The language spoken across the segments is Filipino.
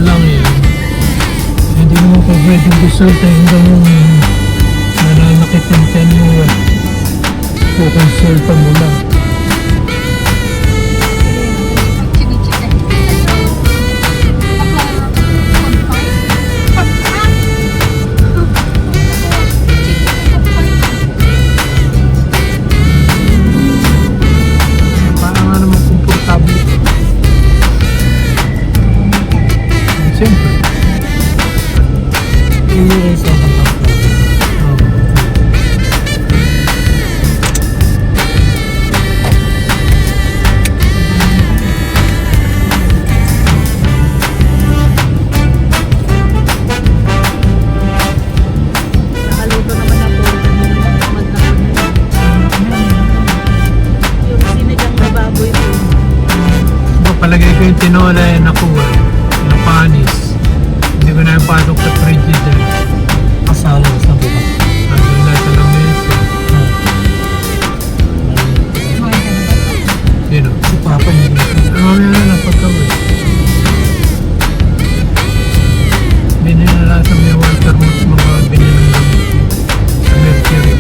lang yan. Hindi mo pa pwedeng gusulta hanggang nananakit yung tiyan mo. Kukonsulta mo lang. Parang nga naman komportable. Siyempre. Ini sa kapatid. Nakaluto naman ako. Yung sinigang na baboy ko. Palagay ko yung tinola yung nakuha. Yung panis. Hindi ko na yung pasok sa frigidaire. Kasalo sa buka. Andun na sa lamesa. Sino? Si Papa hindi. Mamaya na lang pagkawin. Bininalasan may water mo sa mga binilang sa Mercury.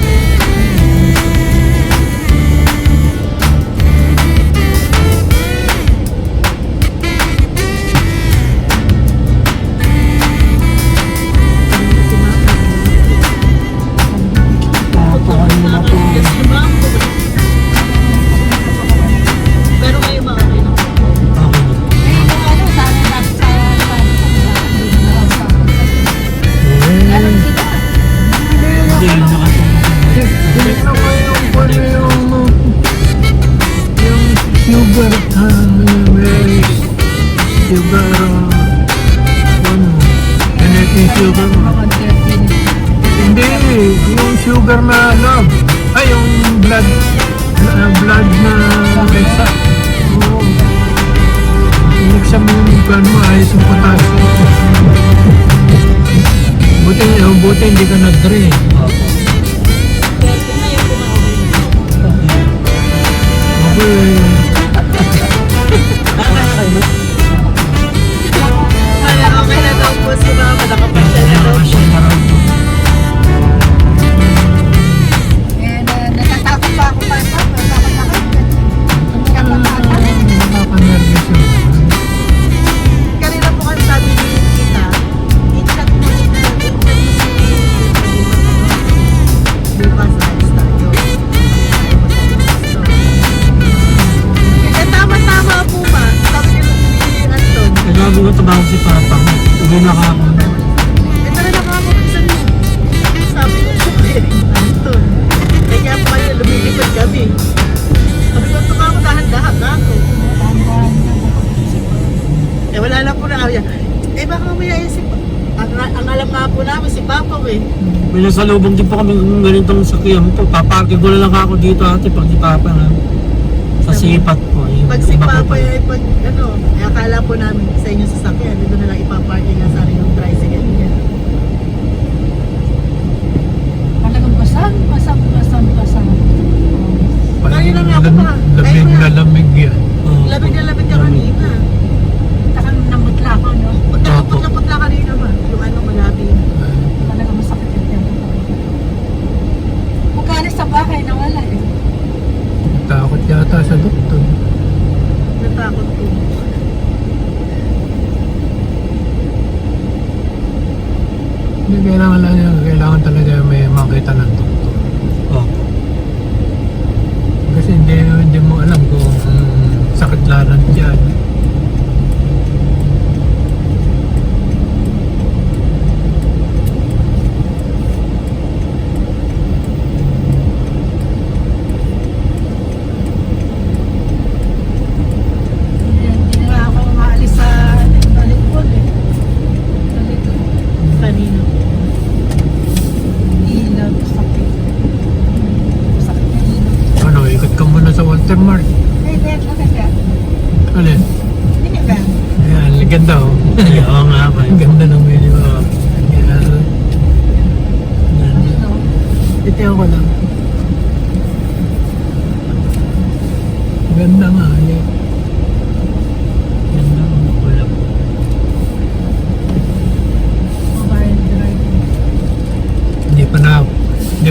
Pero kayo ba okay na? Hindi yun Tignan mo yung sugar, may sugar, genetic sugar. Hindi, yung sugar na love. Ay, yung blood na mesa. Oo. Iniksa mo yung plan mo, ayos yung potassium. Buti hindi ka nag-drain. Kaya ngayon kumakain. Okay. Kaya okay na daw po si Mama. Nakapasya na daw siya. Natatakot pa ako pa ito. Nakaka-nervous yun. Kanina po kasi sabi ni Kita, i-chat mo na bukas alis tayo. Tama-tama po ba? Sabi niya po ni Anton. Nagago ko tabawag si Papa. Uwi na ka ako. Ito na nakakapisan mo. Sabi ko po kay Anton. Kaya pa kayo lumilipad kami. Sabi ko, ito ako dahan-dahan na ako. Eh wala lang po na kaya. Eh baka mamaya yung si ang alam nga po namin si Papa eh. May nasalubong din po kami ng ganitong sakyan po. Paparking ko na lang ako dito ate pag si Papa na. Sa sipat po. Yung Pag si iba po Papa pa. ay pag ano, eh, akala po namin sa inyo sasakyan, dito na lang ipaparking nga sa yung tricycle niya. Talagang basag. Kaya lang nga ako pa. Lamig na lamig yan. Oo. Labig na labig ka kanina. Takang namutla ko, no? Pagkakapot-lapot lang kanina ma. Yung ano malabi. Talagang masakit yung tempo ko. Pagkalis sa bahay, nawala eh. Takot yata sa doktor. Natakot ko. Hindi kailangan talaga may makita ng doktor. Opo. Kasi hindi mo alam kung sakit laran dyan. Hindi na ako maalis sa Balimbol eh. Kanina. Ilaw, sakit. Sakit na ilaw. Ano, ikot ka muna sa Walter Mart. Hey, Ben, okay ka? Alin? Hindi ka? Yan, ganda oh. Oo nga ba. Ang ganda ng video. Yan. Ano? Itiyan ko lang. Ganda nga. Ganda mo. Wala po.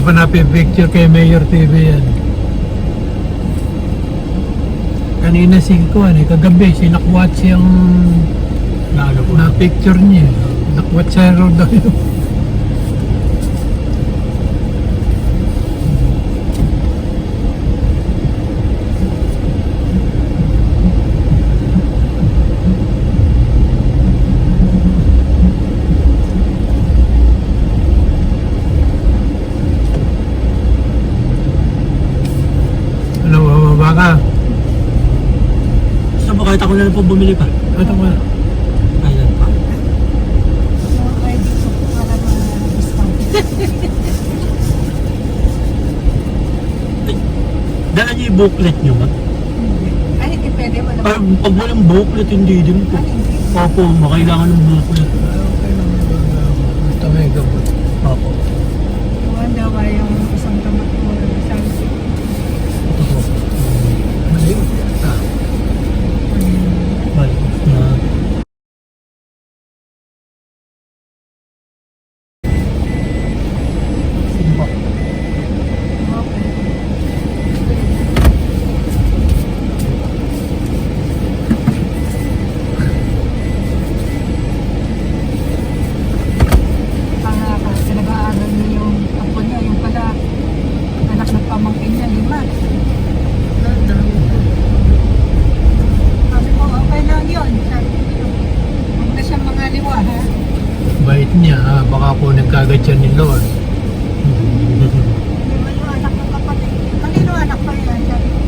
Hindi pa napipicture kay Mayor TV yan. Kanina 5 kagabi, sinakwatch yung Lalo po. na-picture niya. Nakwatch sa road daw yun. Ano, bababa ka? Gusto mo kahit ako na lang po bumili pa. Ano ba? Ayan pa. So, ay dito po para ma-discount. Dala niyo yung booklet niyo ba? Ay, hindi pwede mo naman. Parang pag walang booklet, hindi din po. Ay, hindi. Opo, makailangan ng booklet. Okay lang. Ito may gamot. Opo. Iwan daw ay yung isang gamot mo. Sabi ko, Ito po. Mali. Ah, Balik na. Sige po. okay. Kasi nag-aaral niya yung apo niya, yung pala anak ng pamangkin niya, 5. Ang dami ko. Sabi ko, okay lang yun. Sabi ko, huwag na siyang mangaliwa, ha? bait niya, ha? Baka kunin kagad siya ni Lord. Di ba yung anak ng kapatid? Kanino anak pa yan? Sabi ko,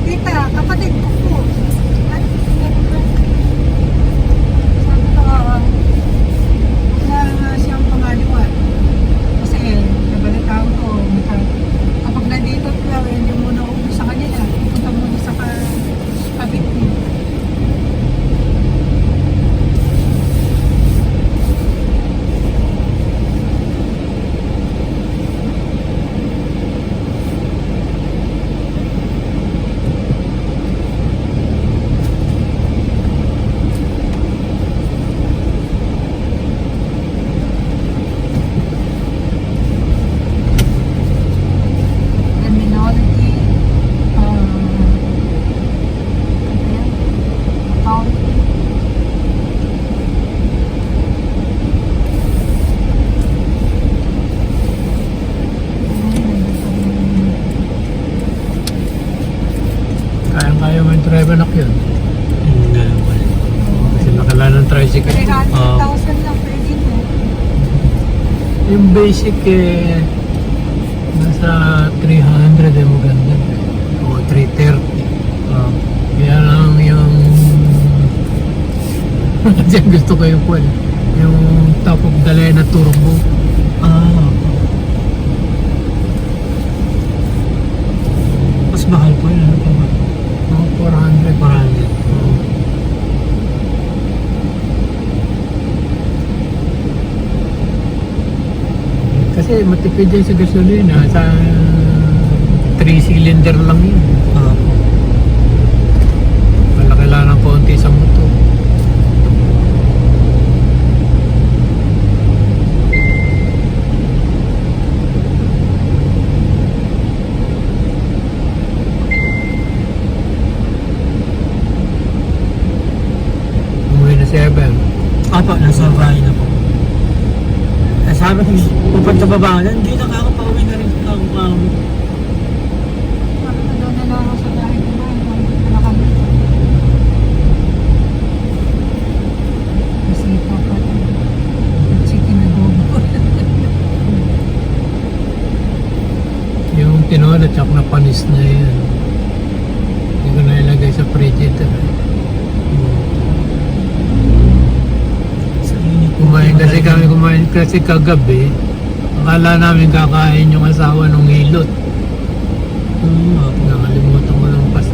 tita, kapatid ko po. Ay, sabi ko, huwag na siyang pangaliwa. Kasi, nabalitaan ko, kapag nandito ka, hindi mo na upo sa kanila. Pupunta muna sa kabit mo. Terminology, accounting. Kayang-kaya mo yung drive anak yun. Ganun pa rin. Kasi nakala ng tricycle. 300,000 lang pwede mo. Yung basic nasa 300 maganda. O 330. Kaya lang yung kasi gusto ko yung kwan. Yung top of the line na turbo. Mas mahal po yun. Ano pa ba? Mga 400. 400. Kasi matipid yan sa gasolina. Sa 3-cylinder lang yun. Wala kailangan ng konti sa motor. Umuwi na si Evan. Apa, nasa bahay na po. Sabi ko, pupunta ba ba? Hindi na ako pauwi na rin ako. Sabi ko daw na lang ako sa bahay ko ba? Nandito na kami. Kasi papa, chicken adobo. Yung tinola tsaka na panis na yan. Hindi ko na ilagay sa frigidaire. Kumain kasi kagabi. Akala namin kakain yung asawa ng hilot. Nakalimutan ko ng pas.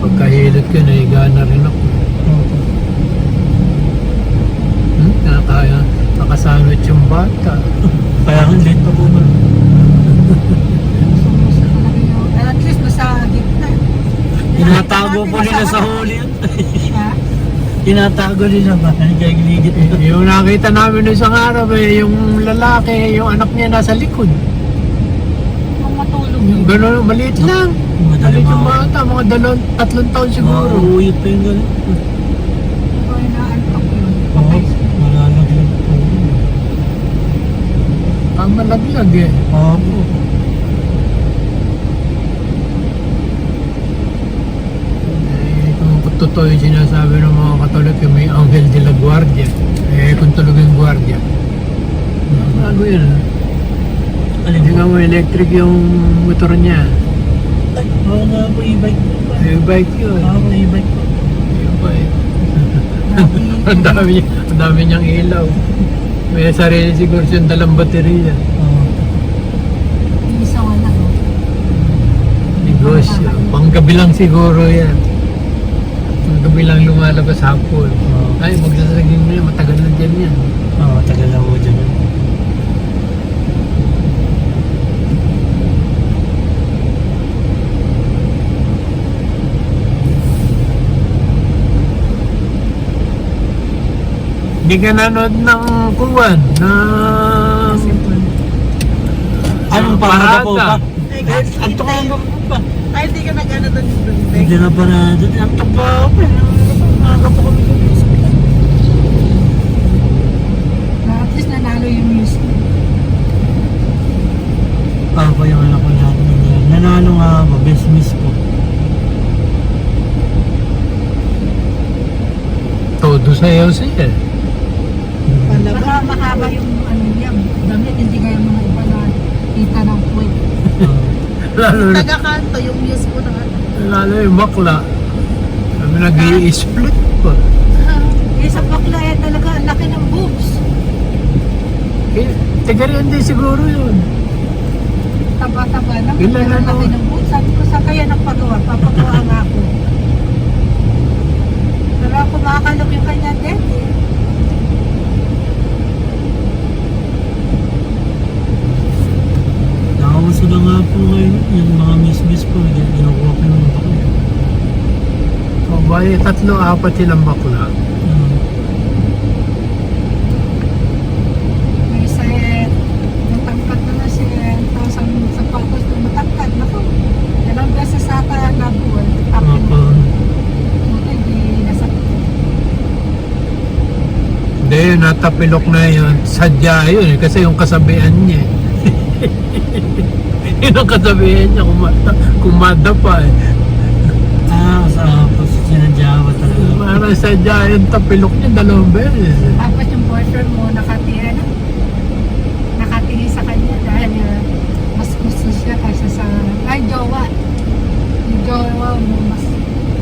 Pagkahilot ko, nahiga na rin ako. Nakasanot yung bata. Kaya ang late pa po man. At least nasa gitna. Tinatago po nila sa huli yan. Ha? Tinatago nila ba? Kaya giligit ito. Yung nakita namin nung isang araw yung lalaki, yung anak niya nasa likod. Kung matulog Yung gano'n, maliit lang. Maliit yung mga... bata, mga 3 taon siguro. Uuwi pa yung gano'n. Ako ay naantok yun. Oo, malalaglag po. Malaglag eh. Opo. Kung totoo yung sinasabi ng mga Katolik yung may Angel de la Guardia, kung tulog yung guardia, bago yun. Alin Hindi po? nga mo electric yung motor niya. Ay, oo nga po, e-bike po ba? Yung bike yun. Oo, e-bike po. Yung bike. Ang dami niyang ilaw. May sarili siguro siyang dalang baterya. Oo. Isa wala. Negosyo. Panggabi lang siguro yan. Panggabi lang lumalabas hapon. Oo. Ay, magsasagin mo yan. Matagal na dyan yan. Oo, tagal lang po dyan. Hindi ka nanood ng kuwan na Anong parada po ba? Ay, Ang tukang po ba? Ay, hindi ka nag-ano doon. Hindi na parada. Ang tukang po. Maaga po kami doon. Na at least nanalo yung music. Ako yung anak ko lahat nila. Nanalo nga ako, best miss po. todo sayaw siya. Baka mahaba yung ano niya. Damit, hindi kaya mga iba na kita ng puwet. Lalo, Taga-kanto yung news po ng ano. lalo yung bakla. Kami nag-i-split pa. Eh, sa bakla yan talaga, ang laki ng boobs. Taga rin din siguro yun. Taba-taba lang. Ilan Ang ano? laki ng boobs. Sabi ko, saan kaya nagpagawa? Papagawa nga ako. Pero ako makakalok yung kanya din. Nakawasa na nga po ngayon. Yung mga miss-miss po. Ginakuha ko yung bakla. O, bali, 3-4 silang bakla. May set. Matangkad na na siya. Tapos ang sapatos na matangkad. Naku, dalawang beses sa ata nabuwan. Tapos, Opo. hindi nasakit. Hindi, yun, natapilok na yun. Sadya yun eh, kasi yung kasabihan niya. Yun ang kasabihan niya, kumada pa eh. Ah, sa po sinadya ba talaga? Parang sadya yung tapilok niya 2 beses. Tapos yung boyfriend mo nakatingin sa kanya dahil mas gusto siya kaysa sa jowa. Yung jowa mo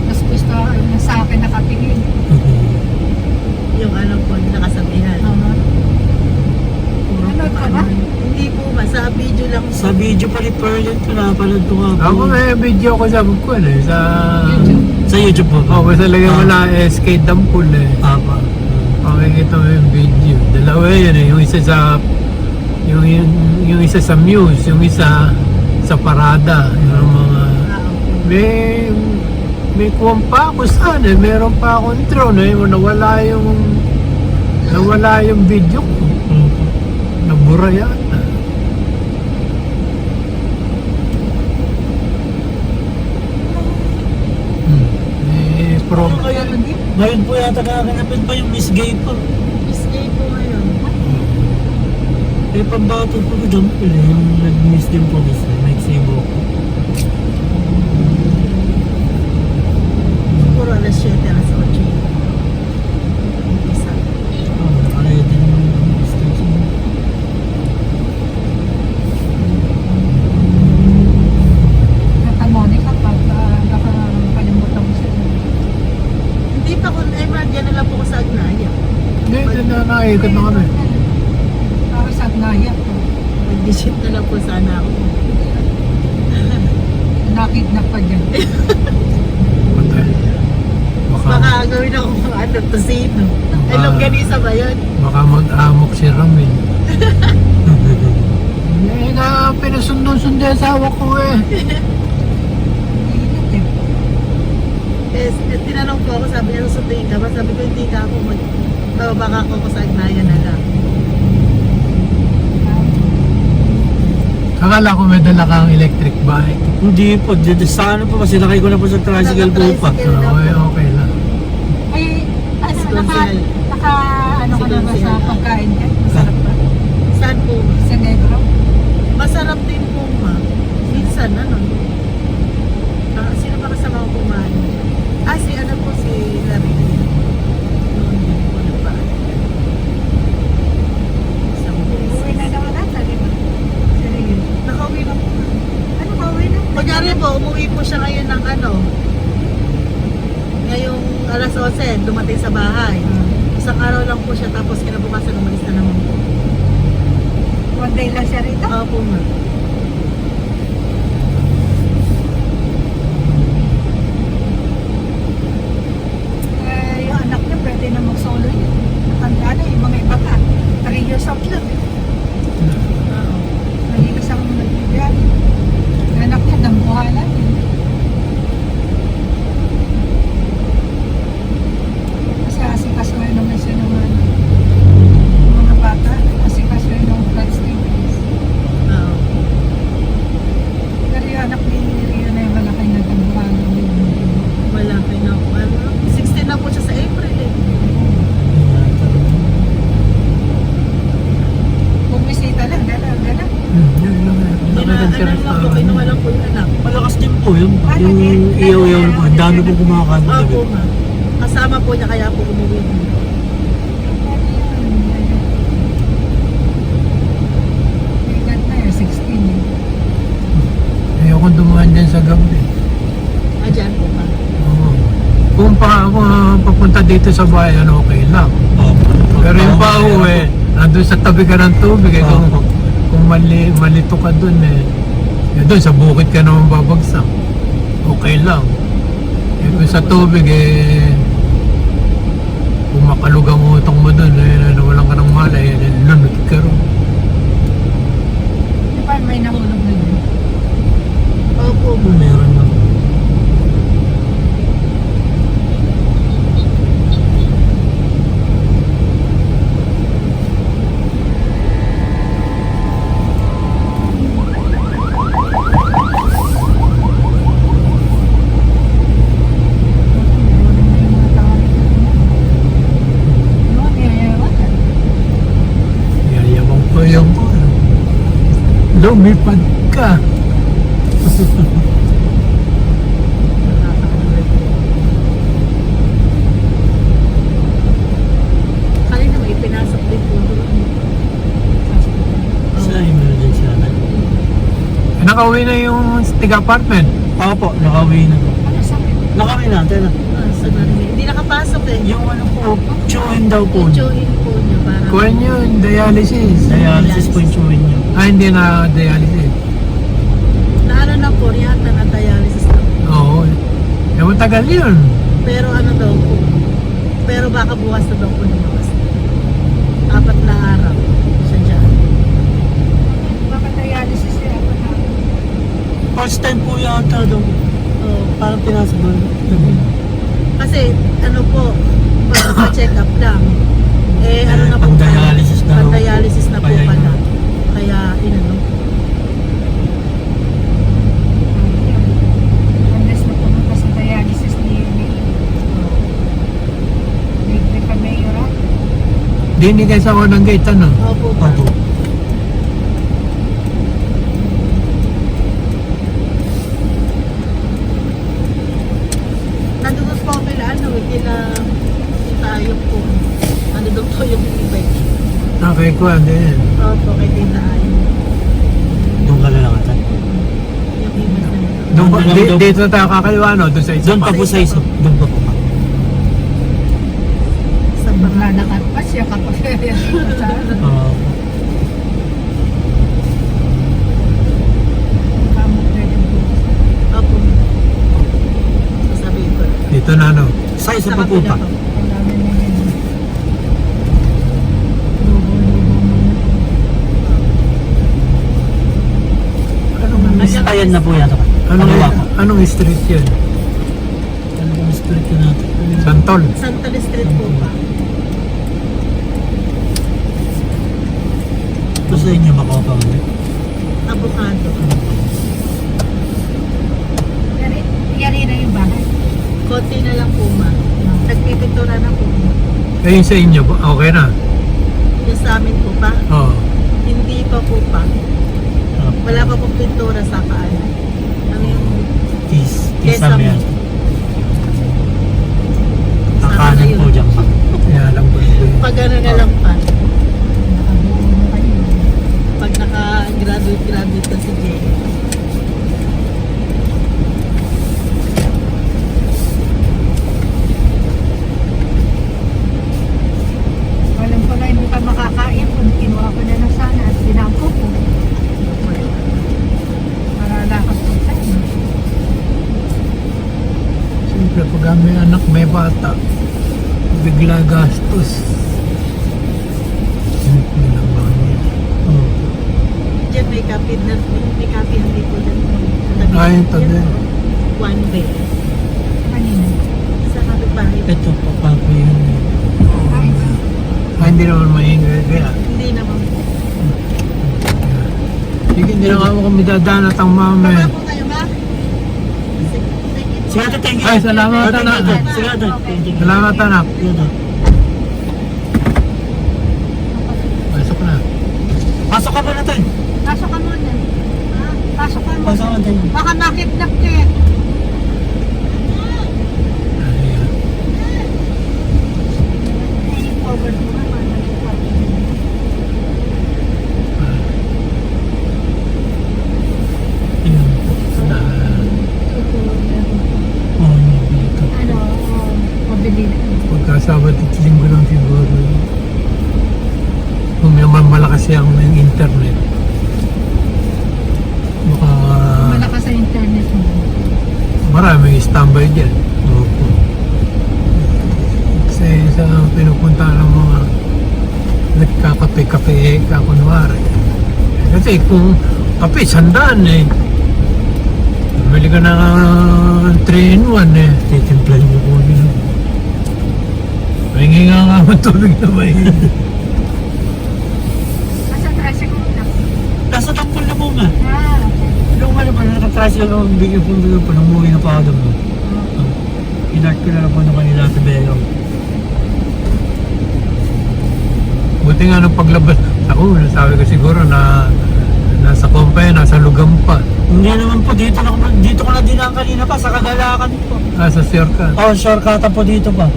mas gusto na sa akin nakatingin. Yung ano po, nakasabihan. Ano ka ba? Hindi po ba, sa video lang. Sa video pa ni Perlin ko napanood ko nga po. Ako may video ko sa bukwan eh, sa... YouTube. Sa YouTube po ba? Oh, basta lagyan mo na SK Dampul eh. Apa. Makikita mo yung video. Dalawa yun eh, yung isa sa... Yung isa sa Muse, yung isa sa Parada. Yung mga... May kuwan pa ako saan eh. Meron pa akong drone eh. Nawala yung video ko. Nabura yata. Ngayon po yata kakanapin pa yung Miss Gay po. Miss Gay po ngayon. Eh, pambato po ko dyan po eh. Yung nag-miss din po Miss Mike Sebo ko. Siguro alas 7, alas 8. Isa. Nakalaya din yung Miss Station. Natamoni kapag baka kalimutan mo siya. Hindi pa ko, dyan na lang po ko sa Agnaya. Hindi, ito na nakikot na kami. Para sa Agnaya po. Mag-visit na lang po sana ako. Nakidnap pa dyan. Patay. Baka gawin ako mga ano, tosino. Ay, longganisa ba yun? Baka mag-amok si Ramil. Eh, na pinasundo-sundo yung asawa ko eh. Init eh. Tinanong ko ako, sabi niya, susunduin ka ba? Sabi ko, hindi ka ako baka ako sa Agnayan na lang. Akala ko may dala kang electric bike. Hindi po, sa ano po, sinakay ko na po sa tricycle po pa. Naka-tricycle. Okay, okay lang. Ay, ano, Wisconsin. ano ka na ba sa pagkain ka? Masarap ba? Saan po? Sa Negro? Masarap din po, ma. Minsan, ano? Sino ba kasama ko kumain? Si ano po, si Larry. Noon din po nagpaan. Isang beses. Uwi na naman natin, di ba? Seryo. Nakauwi na po. Ano ka, uwi na? Kunyari po, umuwi po siya ngayon ng ano, ngayong alas 11, dumating sa bahay. Isang araw lang po siya, tapos kinabukasan umalis na naman po. One day lang siya rito? Oo po, ma. Yung anak niya pwede na mag-solo yun. Natanda na yung mga iba ka. 3 years old lang. Oo. Mahilig siyang magbibigyan. Yung anak niya, dambuhala yun. Kasi asikasuhin naman siya ng mga bata. Asikasuhin ng plastic. Oo. Pero yung anak ni Rio na yung malaki na dambuhala yun. Malaki na po. 16 na po siya sa April eh. Bumisita lang, gano'n. Yun lang. Hindi na, ano lang po, kinuha lang po yung anak. Malakas din po yun. Ano Yung din? iyaw-iyaw po, ang dami po kumakain po. Oo po, ma. Kasama po niya, kaya po umuwi. Bigat na yun, 16 eh. Ayoko dumaan dyan sa gabi. Diyan po, ma. Oo. Kung papunta dito sa bayan, okay lang. Pero yung pauwi, nandun sa tabi ka ng tubig, eh, kung malito ka dun eh, doon sa bukid ka naman babagsak. Okay lang. Eh, kung sa tubig eh, kung makalug ang utang mo dun, eh, nawalan ka ng malay, eh, lunod ka rin. Di ba may nahulog na yun? Opo, ma. Meron na. Yayabang pa yung lumipad ka. Kanina may pinasok din po doon. Sa emergency natin. Nakauwi na yung tiga-apartment. Opo, nakauwi na po. Ano sakit? Nakauwi na, tayo na. Sa narinig. Hindi nakapasok eh. Yung ano po, chewin daw po. Ichuhin po niya para. Kuhan yun, dialysis. Dialysis po yung chewin niyo. Hindi na dialysis. Na ano na po, yata na dialysis na po. Oo. Eh, matagal yun. Pero ano daw po. Pero baka bukas na daw po lumakas. 4 na araw. Siya dyan. Bakit dialysis sila pa na? First time po yata daw. Oh, Parang pinasok doon. kasi ano po, pa-check up lang. Eh, ano na po. Pang-dialysis na. Pang-dialysis na po Kaya yun. pala. Kaya, inano. Unless na pumunta sa dialysis ni Libre ka mayor ha? Hindi kayo sa unang gate, ano? Opo pa. Opo. Nandun po kila ano, kila tayo po. Nandun po yung e-bike. Okay, kuhan din. Opo, kay Tita Ayo. Doon ka na lang ata. Yung e-bike na nito. Doon ba, Doon daw- dito tayo kakaliwa, no? Doon sa isa Doon pa po sa isa. Doon pa po. Sa baka. Nanakat siya kapag dito sa ano. Kamot na yung bukas. Opo. Sasabihin ko. Dito na, no? Sa isa pa po pa. Ang dami na yun. Lubo-lubo muna. Anong, Ayan na po yata. anong, Kaliwa po. anong street yun? Ano pong Balik na natin. Santol. Santol Street po pa. Ito sa inyo Makopa ulit. Avocado. Yari na yung bahay. Konti na lang po ma. Nagpipintura na po. Ayun sa inyo, okay na? Yung sa amin po pa. Oo. Hindi pa po pa. Wala pa pong pintura sa kaano. Ano yung Kisame yan. Sama na Kakanan yun. po dyan pa. Kaya alam ko yun. Pag ano na lang pa. Nakabuo na kayo. Pag naka-graduate na si Jay. Walang pala hindi ka makakain kung kinuha ko na lang sana at binangko ko. Para lakas po tayo. Siyempre, pag may anak, may bata, bigla gastos. Simple naman yun. Oo. Diyan may copy na, may copy hindi po dyan. Ay, tabi. One day. Kanina. Sa kapitbahay. Ito po pa po yun. Ay, Ay, hindi naman maingay. Kaya, Hindi naman po. sige, hindi na nga kami dadanat ang Baba mami. po kayo ba? Sige, thank you po. Sige ate, thank you. Ay, salamat, Thank you, anak. ate. Sige ate. Thank you. Salamat, anak. Sige, ate. Pasok na. Pasok ka ba natin? pasok ka muna. Ha? Pasok ka muna. Pasok ka natin. Baka makidnap ka eh. Ayan. Forward mo naman. Ayun po. Na, Oo, dito. Ano, mabili na. pagkasabat at linggo lang siguro. Kung may malakas yung internet. Baka Malakas sa internet mo. maraming standby dyan. Opo. Kasi sa pinupunta ng mga nagkakape-kape kakunwari. Kasi kung kape, 100 eh. Bili ka ng 3-in-1 eh. Titimplahin mo po nila. Mahingi nga matulog na ba eh. Asa tricycle na. Nasa tampol na po nga. Ah, Yung ano pa, nakatricycle ako, bigyan po nung umuwi na pa ako doon. Inart ko na lang po nung kanila sa Belo. Buti nga nung paglabas ako, sabi ko siguro na nasa kumpay, nasa lugam pa. Hindi naman po, dito ko na dinaan kanina pa, sa Kagalakan po. Sa Sierka. Oo, shortcut po dito pa.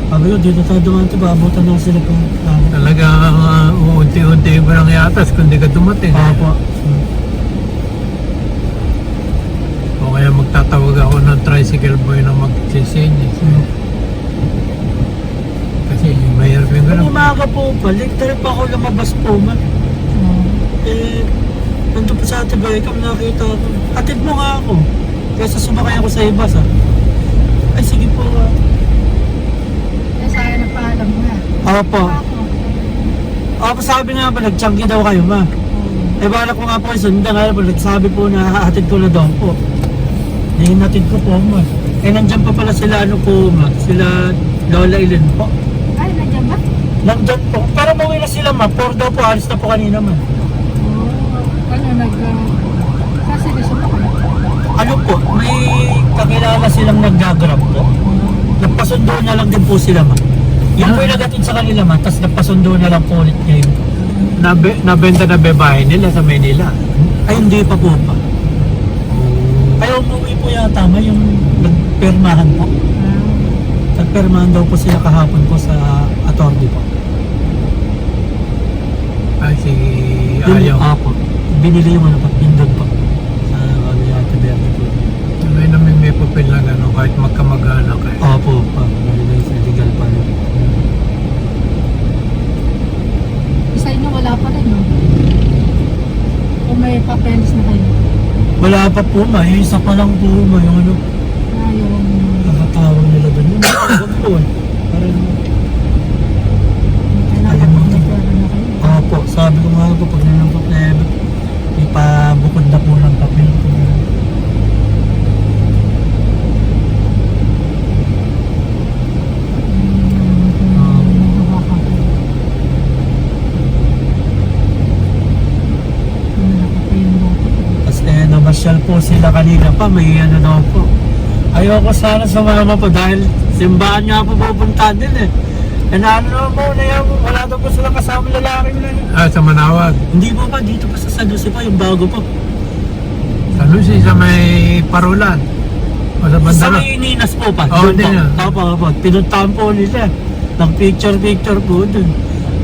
Sabi ko, dito tayo dumaan ito, abutan na sila po. Talagang unti-unti ba ng yatas kung di ka dumating. Opo. O kaya magtatawag ako ng tricycle boy na magsisenyas. Kasi mahirap yung Kung ganun. umaga po pa, literal pa ako lumabas po man. Eh, nandun pa sa ate Beckham, nakita ko. Atid mo nga ako. Kaysa sumakay ako sa iba sa. Ay, sige po. Saya nagpaalam mo na. Opo. Opo, sabi nga ba, nagtiyanggi daw kayo, ma. Eh, bala ko nga po kayo sundan. Kaya po, nagsabi po na hahatid ko na daw po. Hinatid ko po, ma. Eh, nandyan pa pala sila, ano po, ma. Sila Lola Ilan po. Ay, nandiyan ba? Nandyan po. Para mauwi na sila, ma. 4 daw po, alis na po kanina, ma. Ano, kasi gusto ko kayo. Ano po, may kakilala silang nag-grab po. Nagpasundo na lang din po sila, ma. Yung po ilagatid sa kanila, ma. Tapos nagpasundo na lang po ulit ngayon. Nabenta na bebahe nila sa Manila. Ay, hindi pa po pa. Kaya umuwi po yata, ma, yung nagpermahan po. Nagpermahan daw po sila kahapon po sa attorney po. Ay, si Yung Ayaw. po. Binili yung ano po, pindon po. Sa ano yata Berde po. May namin may papel na gano'n kahit magkamag-anak eh. Opo, pa. Nalilay sa legal pa. Sa inyo wala pa rin, no? Kung may papeles na kayo. Wala pa po, ma. Yung isa pa lang po, ma. Yung ano, Yung nakatawag nila doon. Yung nakatawag po eh. Parang, kailangan mo na kayo. opo, sabi ko nga po, pag nanampap na ipabukod na po ng papel. nagpapasyal po sila kanina pa, may ano daw po. Ayoko sana sumama po dahil simbahan nga po pupunta din eh. Eh naano naman po, wala daw po silang kasama lalaki na yun. Sa Manawag. Hindi po pa, dito pa sa San Jose pa, yung bago po. Sa Lucy, sa may Parolan. O sa Sa Bandala. may Ninas po pa, Oo, doon din po. yan. Opo. Pinuntahan po nila. Nag-picture po dun.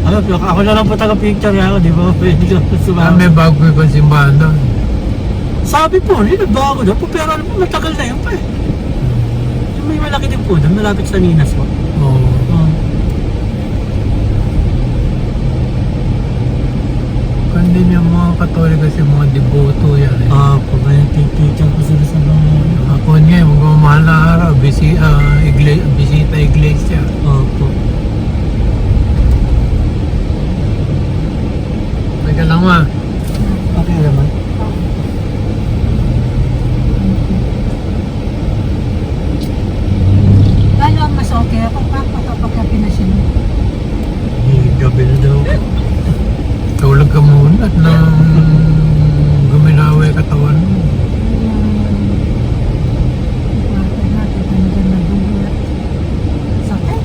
Ako na lang po taga-picture ako, di ba? Pwede ka po sumama. May bago yung simbahan doon. Sabi po, bago daw po, pero ano po, matagal na yun pa eh. Yung may malaki din po doon, malapit sa Ninas po. Oo. Kandi yung mga Katolik kasi mga deboto yan eh. Po, kaya picture po sila sa mga... Ako nga, magmamahal na araw, bisita iglesia. Opo. Teka lang ma. Okay naman. Lalo ang mas okay ako kapag pinasyon. Gabi na daw. Tulog ka muna at nang guminawa yung katawan mo. Sakit.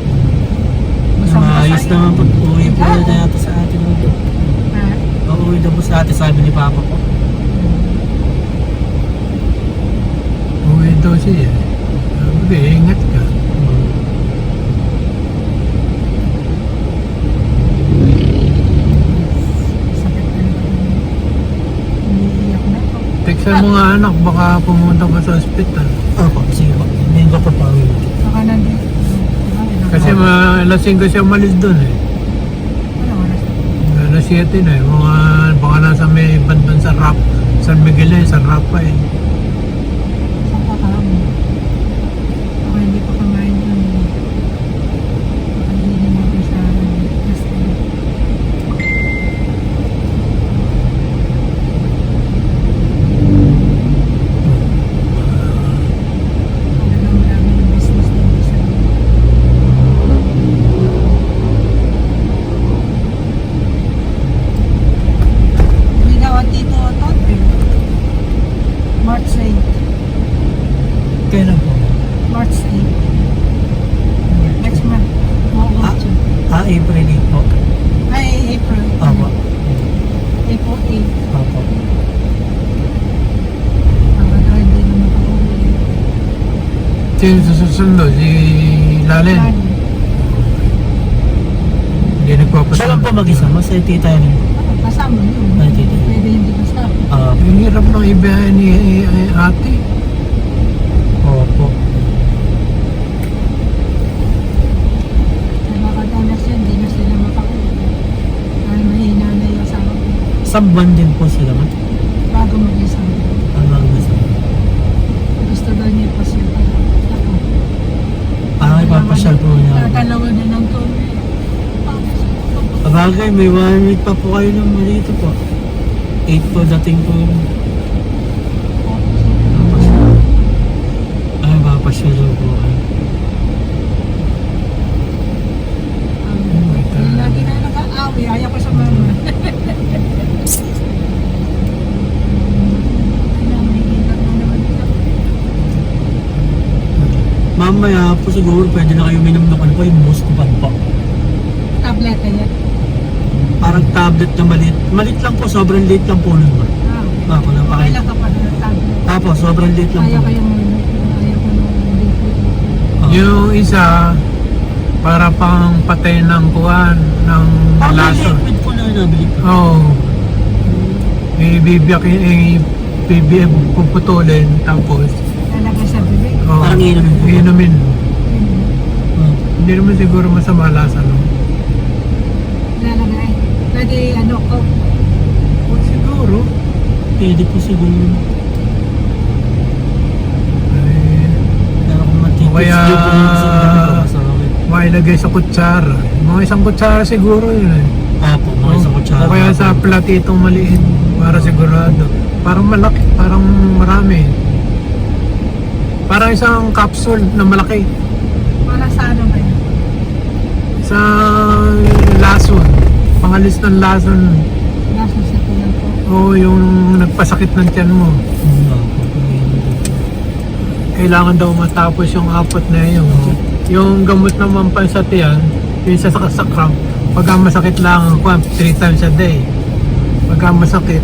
Maayos naman po. Uwi po na yata sa atin. Uuwi na po sa atin, sabi ni Papa ko. Uwi daw siya. Sabi, ingat ka. Sakit talaga. Umiiyak na ako. Teksan mo nga anak, baka pumunta ka sa ospital. Opo, sige po. Hindi ko pa pauwi. Saka nandito. Kasi lasing ko siya umalis doon eh. Alas 7 na eh. Baka nasa may bandang sa San Miguel eh, sa Rapa eh. Saan pa kami? Baka hindi pa kamain doon. Baka hindi natin sa restaurant. Talagang marami ng business dito sa Ligawan dito Todd. March 8. Kailan po? March 8. Next month. August. April 8 po. Ay, April. Opo. April 8. Opo. Para hindi na makauwi. Sino susundo? Si Lalen? Hindi nagpapasama. Siya lang po mag-isa, mas ay tita rin. Kasama yun. Ay, tita. Pwede hindi kasama. Ang hirap ng ibiyahe ni ate. Opo. Nakakadanas yan, hindi na sila makauwi. Dahil mahina na yung asawa ko. Samban din po sila man. Bago mag-isang. Ano ang nasa? Gusto daw niya ipasyal. Ako. Ipapasyal po niya. Dalawa na lang to. Bagay, may 1 week pa po kayo nang malito po. 8 po dating po. Papasyal po kayo. Lagi na nag-aawi. Ayaw ko sa mama. Mamaya po siguro pwede na kayo minom ng ano po, yung Buscopan po. Tablet na yan. Parang tablet na maliit. Maliit lang po, sobrang liit lang po nun. Ako na pa kayo. Kailan ka pa na tablet? Apo, sobrang liit lang po. Ayaw ko yung Yung isa, para pang patay ng kuwan, ng Parang lason. liquid po na nabili ko. Oo. Ibibiyak, puputulin, tapos, Lalagay sa bibig. oh, Parang inumin po. inumin. Ah. Hindi naman siguro masama lasa, no? Lalagay. Pwede ano ko. Siguro. Pwede po siguro. Eh, Pero kung matipis Kaya- yung po yung sa ganito sa akin. mailagay sa kutsara. Mga isang kutsara siguro yun eh. Apo, mga isang kutsara. O kaya sa platitong maliit, para sigurado. Parang malaki, parang marami. Parang isang capsule na malaki. Para sa ano ba yun? Sa lason. Pangalis ng lason. Nasa sa tulang ko. O yung nagpasakit ng tiyan mo. Mm, kailangan daw matapos yung 4 na yun. Yung gamot naman pa sa tiyan, yung sa cramp, pagka masakit lang, 3 times a day. Pagka masakit,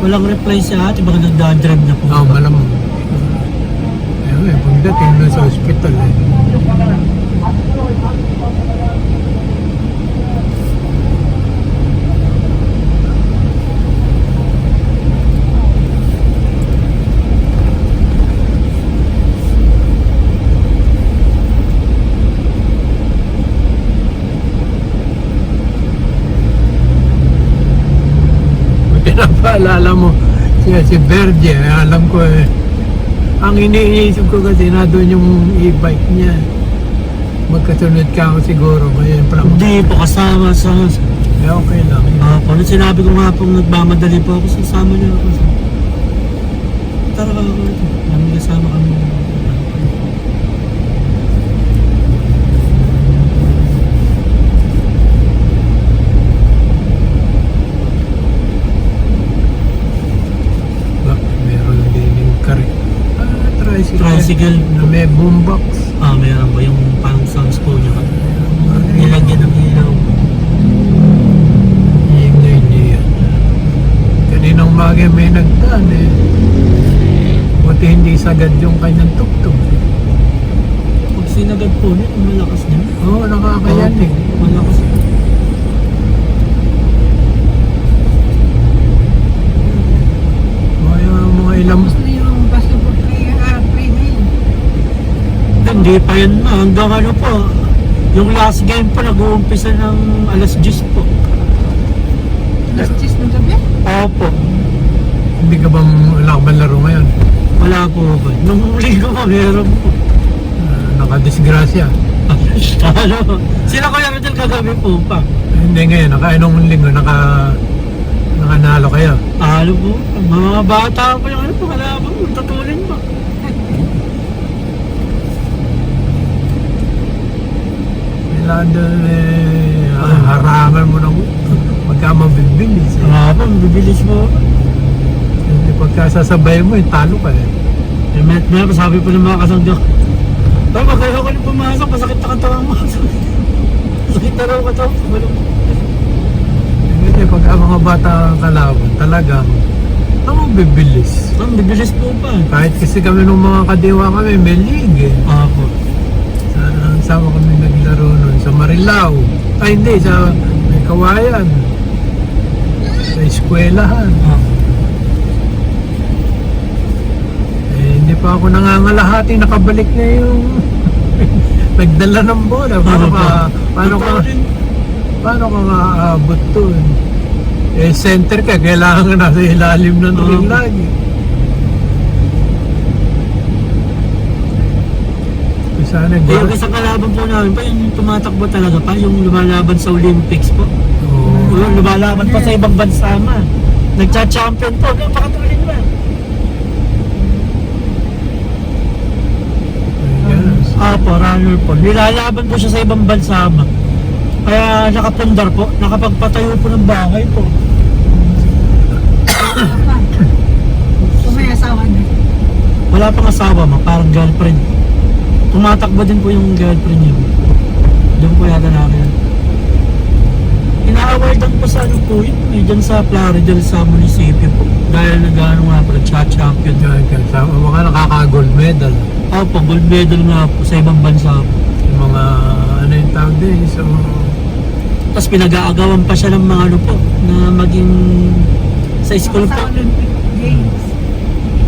Walang reply si ate, baka nagdadrive na po. malamang. Ayun pagdating na sa hospital Pinapaalala mo si Berge, alam ko ang iniisip ko kasi na doon yung e-bike niya. Magkasunod ka ako siguro ngayon parang Hindi po kasama sa... okay lang. po, nung sinabi ko nga po nagmamadali po ako, sasama niyo ako. Tara ka ako ito. Kami kasama kami. Meron din yung Tricycle. na may boombox. Meron ba yung parang sounds po niya? Nilagyan ng ilaw. Ingay niya yan. Kaninang umaga may nagdaan buti hindi sagad yung kanyang tuktok. Pag sinagad po niya, malakas niya. Oo, nakakayanig. Malakas niya. Mga ilang Tapos na yung basketball play na yun. Hindi pa yun na. Hanggang ano po, yung last game po, nag-uumpisa ng alas 10 po. Last cheese ng gabi. Opo. hindi ka bang wala ka bang laro ngayon? Wala po ba? Nung linggo pa, meron po. Nakadisgrasya. Ano? Sila Kuya Rodel kagabi po pa. Hindi ngayon, nung linggo, nakanalo kayo. Ano po? Mga bata po yung ano po, kalabang tatulin pa. Kailangan doon harangan mo ng pagka mabibilis. Ano, bibilis mo. Hindi pagkasasabay mo, talo ka May sabi po ng mga kasangga, tama, kaya ako na pumasok, masakit na katawan mo. Masakit na raw katawan. Hindi, pagka mga bata ang kalaban, talagang bibilis. Bibilis po pa. Kahit kasi kami nung mga kadiwa kami, may league Apo. Sama kami naglaro nun sa Marilao. Ay hindi, sa may Kawayan. Sa eskwelahan. Hindi pa ako nangangalahati, nakabalik na yung nagdala ng bola. Paano ka maaabot doon? Center ka, kailangan ka nasa ilalim ng ring lagi. Sana Yung isang kalaban po namin pa, yung tumatakbo talaga pa, yung lumalaban sa Olympics po. Yung lumalaban pa sa ibang bansa ma. Nagcha-champion po, napakatulin ba? Apo, runner po. Nilalaban po siya sa ibang bansa ma. Kaya nakapundar po, nakapagpatayo po ng bahay po. Kung may asawa na. Wala pang asawa ma, parang girlfriend. Tumatakbo din po yung girlfriend niya. Doon po yata namin. Ina-awardan po sa ano po yun, dyan sa Plaridel sa munisipyo po. Dahil nag-ano nga po, nag-champion. Mga nakaka-gold medal. Opo, gold medal nga po sa ibang bansa po. Yung mga ano yung tawag din. So, Tapos pinag-aagawan pa siya ng mga ano po, na maging sa school po. Sa Olympic Games.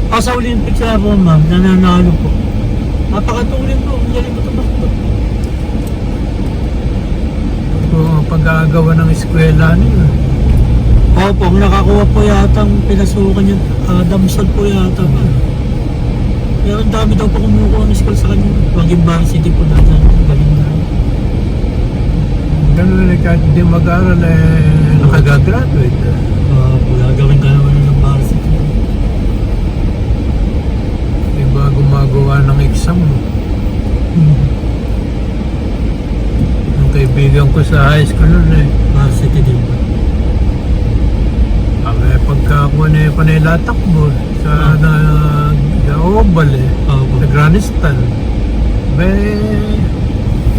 O sa Olympics na po ma'am, nananalo po. Napakatulin po, ang galing mo tumakbo. pag-aagawa ng eskwela niya. Opo, ang nakakuha po yata ang pinasukan niya, damsal po yata pa. Pero ang dami daw po kumukuha ng school sa kanya. Maging varsity po natin, galing na. Ganun kahit hindi mag-aaral nakagagraduate. Opo, gagawin ka naman ng varsity. sa high school nun eh. Varsity din po. Pagka ako na yung panay takbo sa oval eh. Opo. Sa Granistan.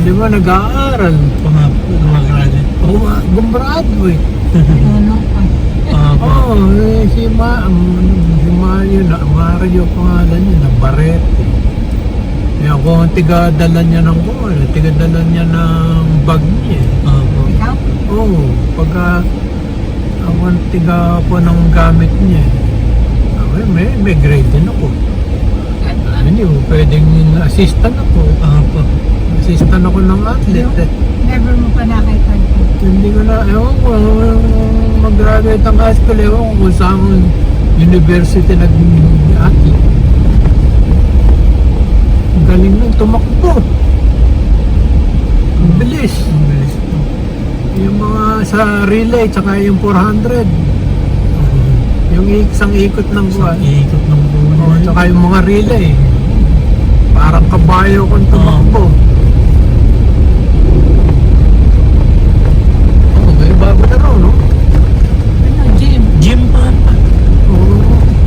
Di ba nag-aaral? Gumagraduate. Gumraduate. Ano pa. Opo. Si Mario, Mario pangalan niya, na Barete. Kaya ako ang tigadala niya ng tigadala niya ng bag niya. Opo. Ikaw? Oo, pagka ako ang tiga po ng gamit niya. May grade din ako. Hindi mo pwedeng assistant ako. Opo. Assistant ako ng athlete eh. Never mo pa nakita. Hindi ko na, ewan ko, mag-graduate ang high school, ewan ko kung saan university nag-athlete. Ang galing nung tumakbo. Ang bilis. Ang bilis po. Yung mga sa relay, tsaka yung 400. Yung isang ikot ng buwan. Iikot ng buwan. Oo, tsaka yung mga relay. Parang kabayo kung tumakbo. Oo, may bago na raw, no? Ano, gym? Gym po. Oo.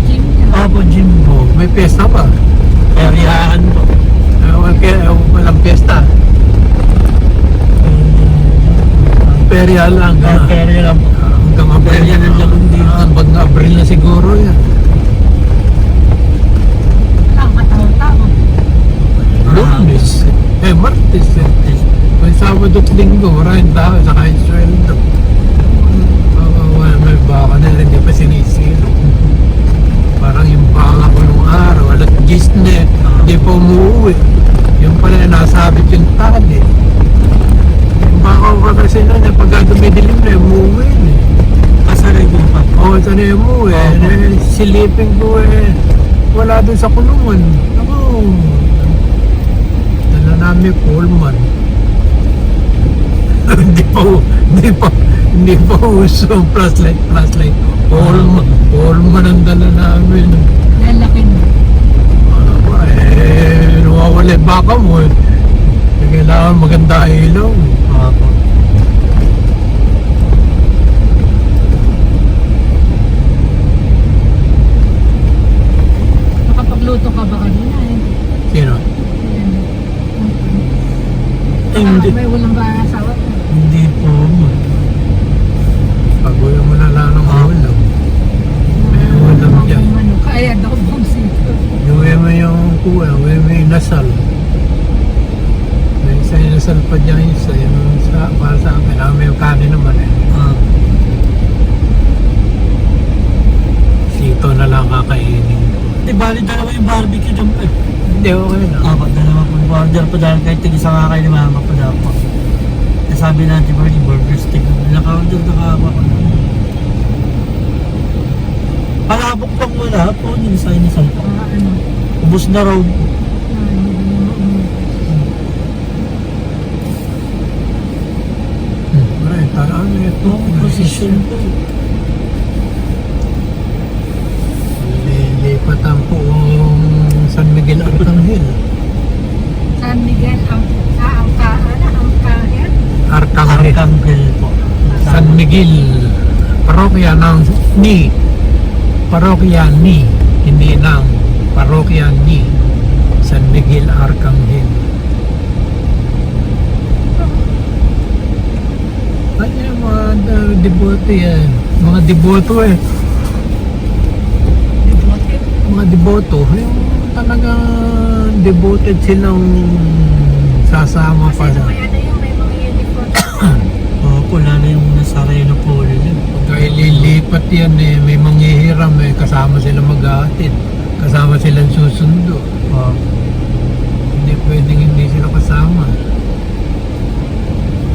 Gym niya. Opo, gym po. May piyesta pa. Peryahan po. Walang piyesta. Perya lang. Perya lang po. Hanggang Abril. Perya na lang hindi. Hanggang Abril na siguro yan. Ang katawa-tawa. Lunes. Martes. May Sabado at Linggo. Maraming tao sa kahit sweldo. May baka na rin. Di pa sinisilo. Parang yung baka ko nung araw. Alas 10 na. Di pa umuwi. Yung pala nasabit yung tali. Yung baka ko kasi na pagka dumidilim na umuwi na. Kasaray din pa. Oo, ito na yung umuwi. Silipin ko wala dun sa kulungan. Ako, dala namin Pullman. Hindi pa uso ang flashlight. Pullman ang dala namin. Lalaki mo. Nawawala yung baka mo eh. Kailangan maganda ilaw. Opo. Nakapagluto ka ba kanina eh? Sino? Ayan. Hindi. May walang ba asawa ko? Hindi po. Paguyo mo na lang ng ulam. May ulam dyan. Kaya daw bang sito. Iuwi mo yung kuha, iuwi mo yung nasal. May isa yung nasal pa dyan, isa yung para sa akin. May yung kanin naman eh. Sito na lang kakainin ko. Di bali dalawa yung barbecue dyan po eh. Hindi, okay na. Apat dalawa po. Order po dahil kahit tig-isa nga kayo ni mama po daw po. Sabi natin po yung burger stick. Naka-order na kahaba ko. Palabok pang wala po. Nilisay ni Salpa. Ano? Ubus na raw. Maray, taraan na ito. Position po. Lilipat ang buong San Miguel Arcangel. San Miguel ang kahit? Arcangel. Arcangel po. San Miguel. Parokya ng ni. Parokya ni. Hindi ng parokya ni. San Miguel Arcangel. Ay, yung mga deboto yan. Mga deboto eh. Mga deboto. Yung talagang devoted silang sasama pa sa. May mga uniform. Opo, lalo yung nasa Reno po ulit. Pagka ililipat yan may manghihiram kasama sila maghahatid. Kasama silang susundo. Hindi pwedeng hindi sila kasama.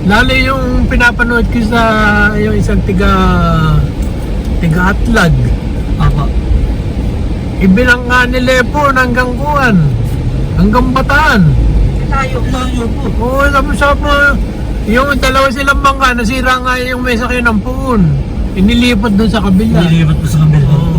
Lalo yung pinapanood ko sa yung isang tiga-atlag. Opo. Ibilang nga ni Lepon hanggang Kuan. Hanggang Bataan. Layo po. Oo, sabi yung dalawa silang bangka, nasira nga yung may sakyan ng puon. Inilipat doon sa kabila. Nilipat po sa kabila. Oo.